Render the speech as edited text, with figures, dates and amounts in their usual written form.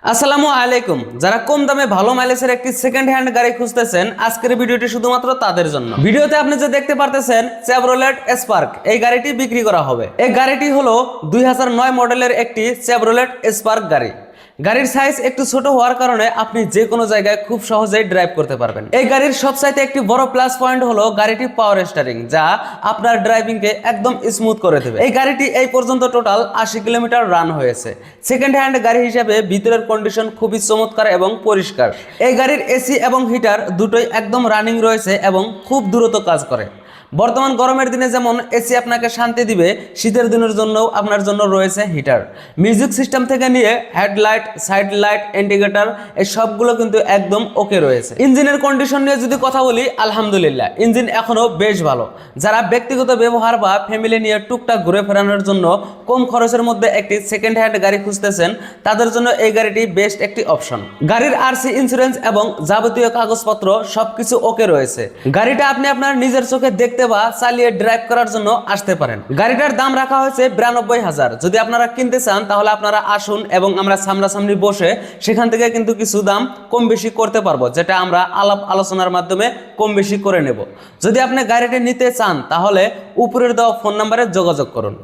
আসসালামু আলাইকুম। যারা কম দামে ভালো মাইলেজের একটি সেকেন্ড হ্যান্ড গাড়ি খুঁজতেছেন, আজকের ভিডিওটি শুধুমাত্র তাদের জন্য। ভিডিওতে আপনি যে দেখতে পারতেছেন চেভরোলেট স্পার্ক, এই গাড়িটি বিক্রি করা হবে। এই গাড়িটি হলো 2009 মডেলের একটি চেভরোলেট স্পার্ক গাড়ি। গাড়ির সাইজ একটু ছোট হওয়ার কারণে আপনি যে কোনো জায়গায় খুব সহজেই ড্রাইভ করতে পারবেন। এই গাড়ির সবচাইতে একটি বড় প্লাস পয়েন্ট হলো গাড়িটি পাওয়ার স্টারিং, যা আপনার ড্রাইভিংকে একদম স্মুথ করে দেবে। এই গাড়িটি এই পর্যন্ত টোটাল 80 কিলোমিটার রান হয়েছে। সেকেন্ড হ্যান্ড গাড়ি হিসাবে ভিতরের কন্ডিশন খুবই চমৎকার এবং পরিষ্কার। এই গাড়ির এসি এবং হিটার দুটোই একদম রানিং রয়েছে এবং খুব দ্রুত কাজ করে। বর্তমান গরমের দিনে যেমন এসি আপনাকে শান্তি দিবে, শীতের দিনের জন্যও আপনার জন্য রয়েছে হিটার। মিউজিক সিস্টেম থেকে নিয়ে হেডলাইট, সাইড লাইট, ইন্ডিকেটর, এই সবগুলো কিন্তু একদম ওকে রয়েছে। ইঞ্জিনের কন্ডিশন নিয়ে যদি কথা বলি, আলহামদুলিল্লাহ ইঞ্জিন এখনো বেশ ভালো। যারা ব্যক্তিগত ব্যবহার বা ফ্যামিলি নিয়ে টুকটাক ঘুরে ফেরানোর জন্য কম খরচের মধ্যে একটি সেকেন্ড হ্যান্ড গাড়ি খুঁজতেছেন, তাদের জন্য এই গাড়িটি বেস্ট একটি অপশন। গাড়ির আরসি, ইন্স্যুরেন্স এবং যাবতীয় কাগজপত্র সবকিছু ওকে রয়েছে। গাড়িটা আপনি আপনার নিজের চোখে দেখতে বা চালিয়ে ড্রাইভ করার জন্য আসতে পারেন। গাড়িটার দাম রাখা হয়েছে 92,000। যদি আপনারা কিনতে চান তাহলে আপনারা আসুন এবং আমরা সামনাসামনি বসে সেখান থেকে কিন্তু কিছু দাম কম বেশি করতে পারবো, যেটা আমরা আলাপ আলোচনার মাধ্যমে কম বেশি করে নেব। যদি আপনি গাড়িটি নিতে চান তাহলে উপরের দেওয়া ফোন নাম্বারে যোগাযোগ করুন।